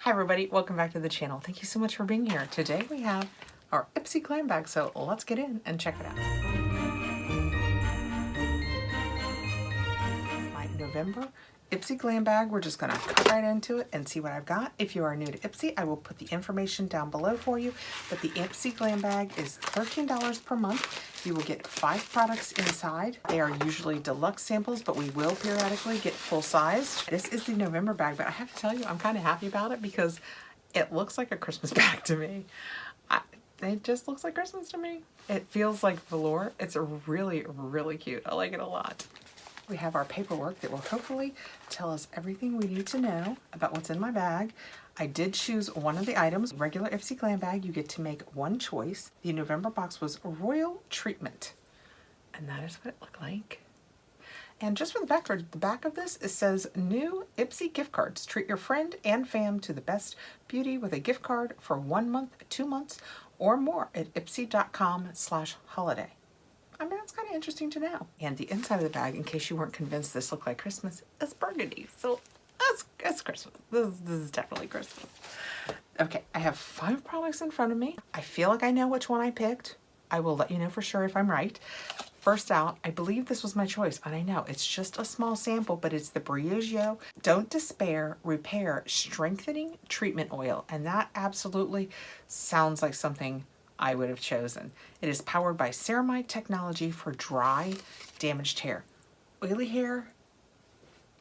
Hi everybody, welcome back to the channel. Thank you so much for being here. Today we have our Ipsy Glam bag, so let's get in and check it out. It's my November Ipsy Glam bag. We're just gonna cut right into it and see what I've got. If you are new to Ipsy, I will put the information down below for you, but the Ipsy Glam bag is $13 per month. You will get 5 products inside. They are usually deluxe samples, but we will periodically get full size. This is the November bag, but I have to tell you, I'm kind of happy about it because it looks like a Christmas bag to me. It just looks like Christmas to me. It feels like velour. It's really, really cute. I like it a lot. We have our paperwork that will hopefully tell us everything we need to know about what's in my bag. I did choose one of the items. Regular Ipsy Glam bag, you get to make one choice. The November box was Royal Treatment. And that is what it looked like. And just for the back of this, it says new Ipsy gift cards. Treat your friend and fam to the best beauty with a gift card for 1 month, 2 months, or more at ipsy.com/holiday. I mean, that's kind of interesting to know. And the inside of the bag, in case you weren't convinced this looked like Christmas, is burgundy. So that's Christmas. This is definitely Christmas. Okay, I have 5 products in front of me. I feel like I know which one I picked. I will let you know for sure if I'm right. First out, I believe this was my choice, and I know it's just a small sample, but it's the Briogeo Don't Despair Repair Strengthening Treatment Oil, and that absolutely sounds like something I would have chosen. It is powered by ceramide technology for dry, damaged hair. Oily hair,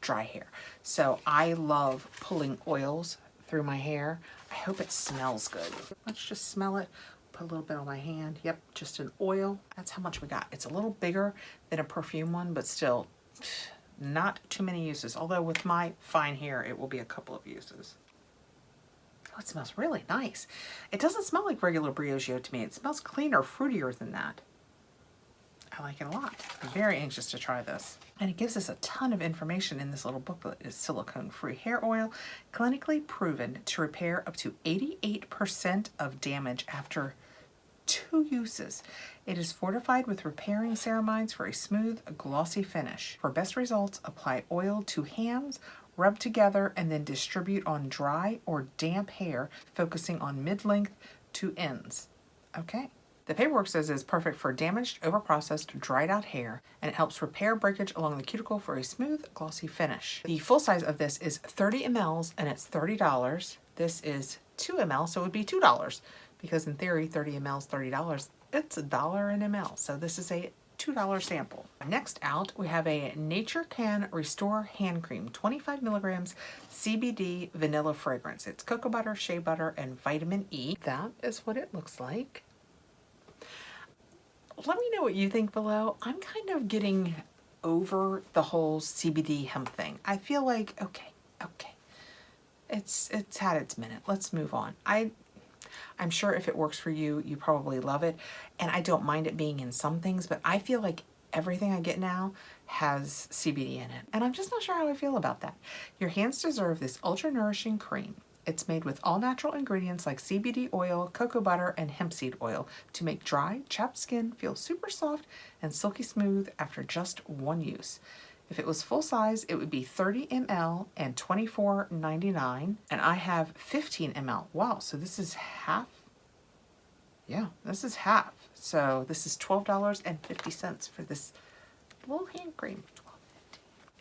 dry hair. So I love pulling oils through my hair. I hope it smells good. Let's just smell it. Put a little bit on my hand. Yep, just an oil. That's how much we got. It's a little bigger than a perfume one, but still not too many uses. Although with my fine hair, it will be a couple of uses. Oh, it smells really nice. It doesn't smell like regular Briogeo to me. It smells cleaner, fruitier than that. I like it a lot. I'm very anxious to try this. And it gives us a ton of information in this little booklet. It's silicone-free hair oil, clinically proven to repair up to 88% of damage after 2 uses. It is fortified with repairing ceramides for a smooth, glossy finish. For best results, apply oil to hands, rub together, and then distribute on dry or damp hair, focusing on mid-length to ends. Okay. The paperwork says it's perfect for damaged, overprocessed, dried out hair, and it helps repair breakage along the cuticle for a smooth, glossy finish. The full size of this is 30 ml and it's $30. This is 2 ml, so it would be $2 because in theory, 30 ml is $30. It's $1 an ml, so this is a $2 sample. Next out, we have a Nature Can Restore Hand Cream, 25 milligrams CBD vanilla fragrance. It's cocoa butter, shea butter, and vitamin E. That is what it looks like. Let me know what you think below. I'm kind of getting over the whole CBD hemp thing. I feel like, okay. It's had its minute. Let's move on. I'm sure if it works for you, you probably love it. And I don't mind it being in some things, but I feel like everything I get now has CBD in it. And I'm just not sure how I feel about that. Your hands deserve this ultra nourishing cream. It's made with all natural ingredients like CBD oil, cocoa butter, and hemp seed oil to make dry, chapped skin feel super soft and silky smooth after just 1 use. If it was full size, it would be 30 ml and $24.99, and I have 15 ml. Wow, so this is half. Yeah, this is half. So this is $12.50 for this little hand cream.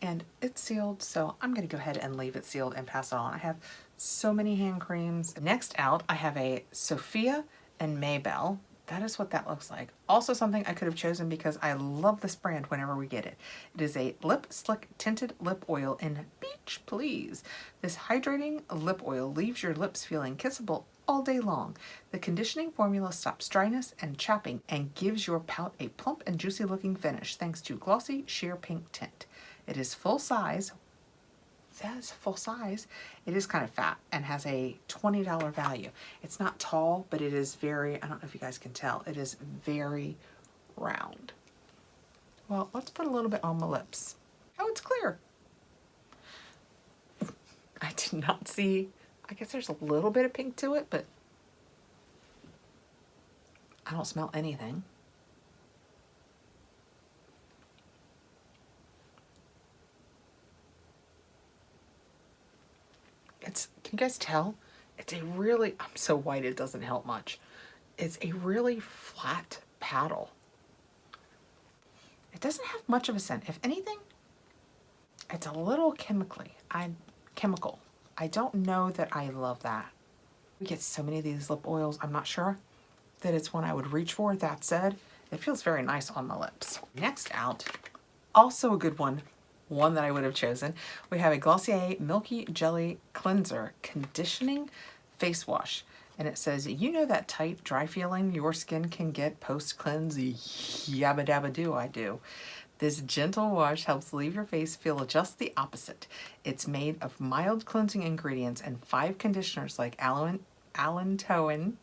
And it's sealed, so I'm gonna go ahead and leave it sealed and pass it on. I have so many hand creams. Next out, I have a Sophia and Maybell. That is what that looks like. Also something I could have chosen because I love this brand whenever we get it. It is a Lip Slick Tinted Lip Oil in Beach Please. This hydrating lip oil leaves your lips feeling kissable all day long. The conditioning formula stops dryness and chapping and gives your pout a plump and juicy looking finish thanks to glossy sheer pink tint. It is full size. That is full size. It is kind of fat and has a $20 value. It's not tall, but it is very, I don't know if you guys can tell, it is very round. Well, let's put a little bit on my lips. Oh, it's clear. I did not see, I guess there's a little bit of pink to it, but I don't smell anything. Can you guys tell? It's a really, I'm so white it doesn't help much. It's a really flat paddle. It doesn't have much of a scent. If anything, it's a little chemical. I don't know that I love that. We get so many of these lip oils, I'm not sure that it's one I would reach for. That said, it feels very nice on my lips. Next out, also a good one that I would have chosen, we have a Glossier Milky Jelly Cleanser Conditioning Face Wash. And it says, you know that tight, dry feeling your skin can get post-cleanse? Yabba dabba do, I do. This gentle wash helps leave your face feel just the opposite. It's made of mild cleansing ingredients and 5 conditioners like allantoin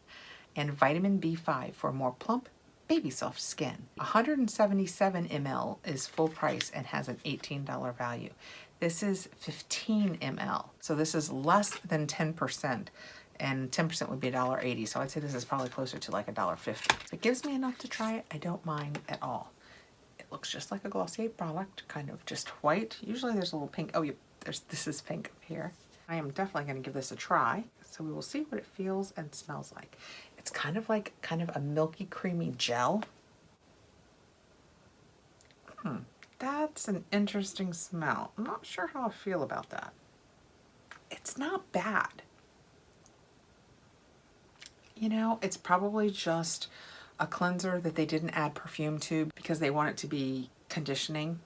and vitamin B5 for more plump, baby soft skin. 177 ml is full price and has an $18 value. This is 15 ml, so this is less than 10%, and 10% would be $1.80, so I'd say this is probably closer to like $1.50. If it gives me enough to try it, I don't mind at all. It looks just like a Glossier product, kind of just white. Usually there's a little pink. Oh, yeah, this is pink here. I am definitely going to give this a try, so we will see what it feels and smells like. It's kind of a milky, creamy gel. That's an interesting smell. I'm not sure how I feel about that. It's not bad. You know, it's probably just a cleanser that they didn't add perfume to because they want it to be conditioning.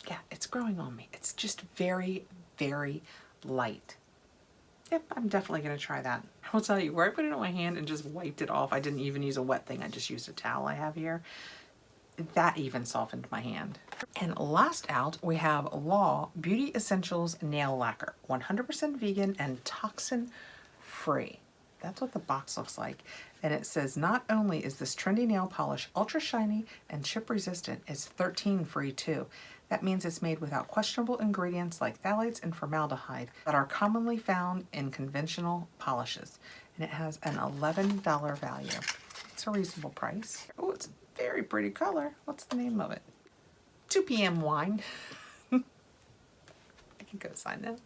Yeah, it's growing on me. It's just very, very light. Yep, I'm definitely going to try that. I will tell you, where I put it on my hand and just wiped it off, I didn't even use a wet thing, I just used a towel I have here. That even softened my hand. And last out, we have Law Beauty Essentials Nail Lacquer, 100% vegan and toxin free. That's what the box looks like. And it says, not only is this trendy nail polish ultra shiny and chip resistant, it's 13 free too. That means it's made without questionable ingredients like phthalates and formaldehyde that are commonly found in conventional polishes. And it has an $11 value. It's a reasonable price. Oh, it's a very pretty color. What's the name of it? 2 p.m. wine. I can go sign that.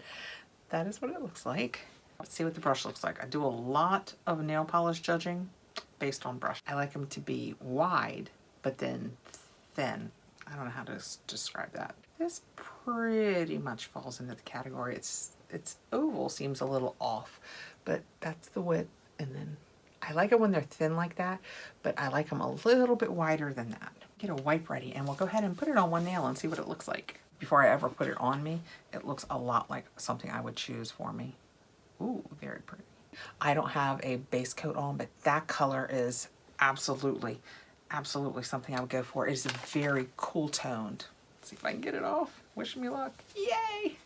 That is what it looks like. Let's see what the brush looks like. I do a lot of nail polish judging based on brush. I like them to be wide, but then thin. I don't know how to describe that. This pretty much falls into the category. Its oval seems a little off, but that's the width. And then I like it when they're thin like that, but I like them a little bit wider than that. Get a wipe ready and we'll go ahead and put it on one nail and see what it looks like. Before I ever put it on me, it looks a lot like something I would choose for me. Ooh, very pretty. I don't have a base coat on, but that color is absolutely something I would go for. It is very cool toned. Let's see if I can get it off. Wish me luck. Yay!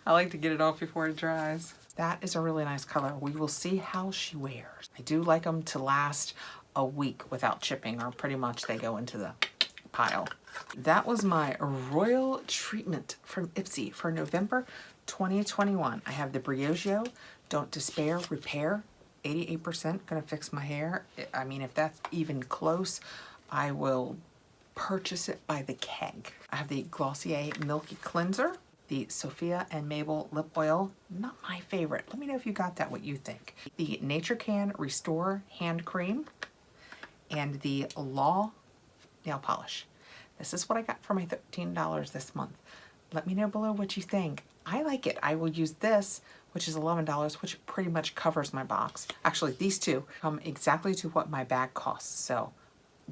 I like to get it off before it dries. That is a really nice color. We will see how she wears. I do like them to last a week without chipping, or pretty much they go into the pile. That was my Royal Treatment from Ipsy for November 2021. I have the Briogeo Don't Despair Repair, 88%, gonna fix my hair. I mean, if that's even close, I will purchase it by the keg. I have the Glossier Milky Cleanser, the Sophia and Mabel Lip Oil, not my favorite. Let me know if you got that, what you think. The Nature Can Restore Hand Cream, and the Law Nail Polish. This is what I got for my $13 this month. Let me know below what you think. I like it. I will use this, which is $11, which pretty much covers my box. Actually, these two come exactly to what my bag costs, so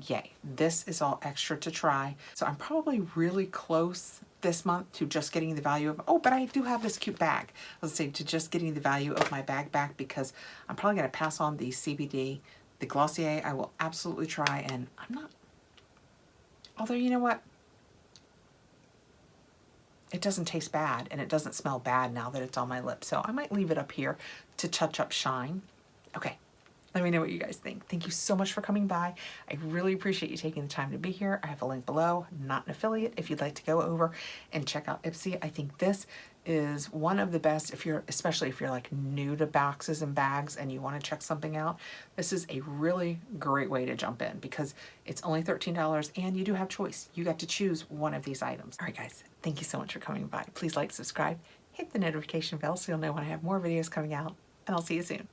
yay. This is all extra to try. So I'm probably really close this month to just getting the value of, oh, but I do have this cute bag. Let's say to just getting the value of my bag back, because I'm probably gonna pass on the CBD. The Glossier I will absolutely try, and I'm not, although you know what? It doesn't taste bad and it doesn't smell bad now that it's on my lips. So I might leave it up here to touch up shine. Okay, let me know what you guys think. Thank you so much for coming by. I really appreciate you taking the time to be here. I have a link below, not an affiliate, if you'd like to go over and check out Ipsy. I think this is one of the best, especially if you're like new to boxes and bags and you want to check something out. This is a really great way to jump in because it's only $13 and you do have choice. You get to choose one of these items. All right, guys, thank you so much for coming by. Please like, subscribe, hit the notification bell so you'll know when I have more videos coming out, and I'll see you soon.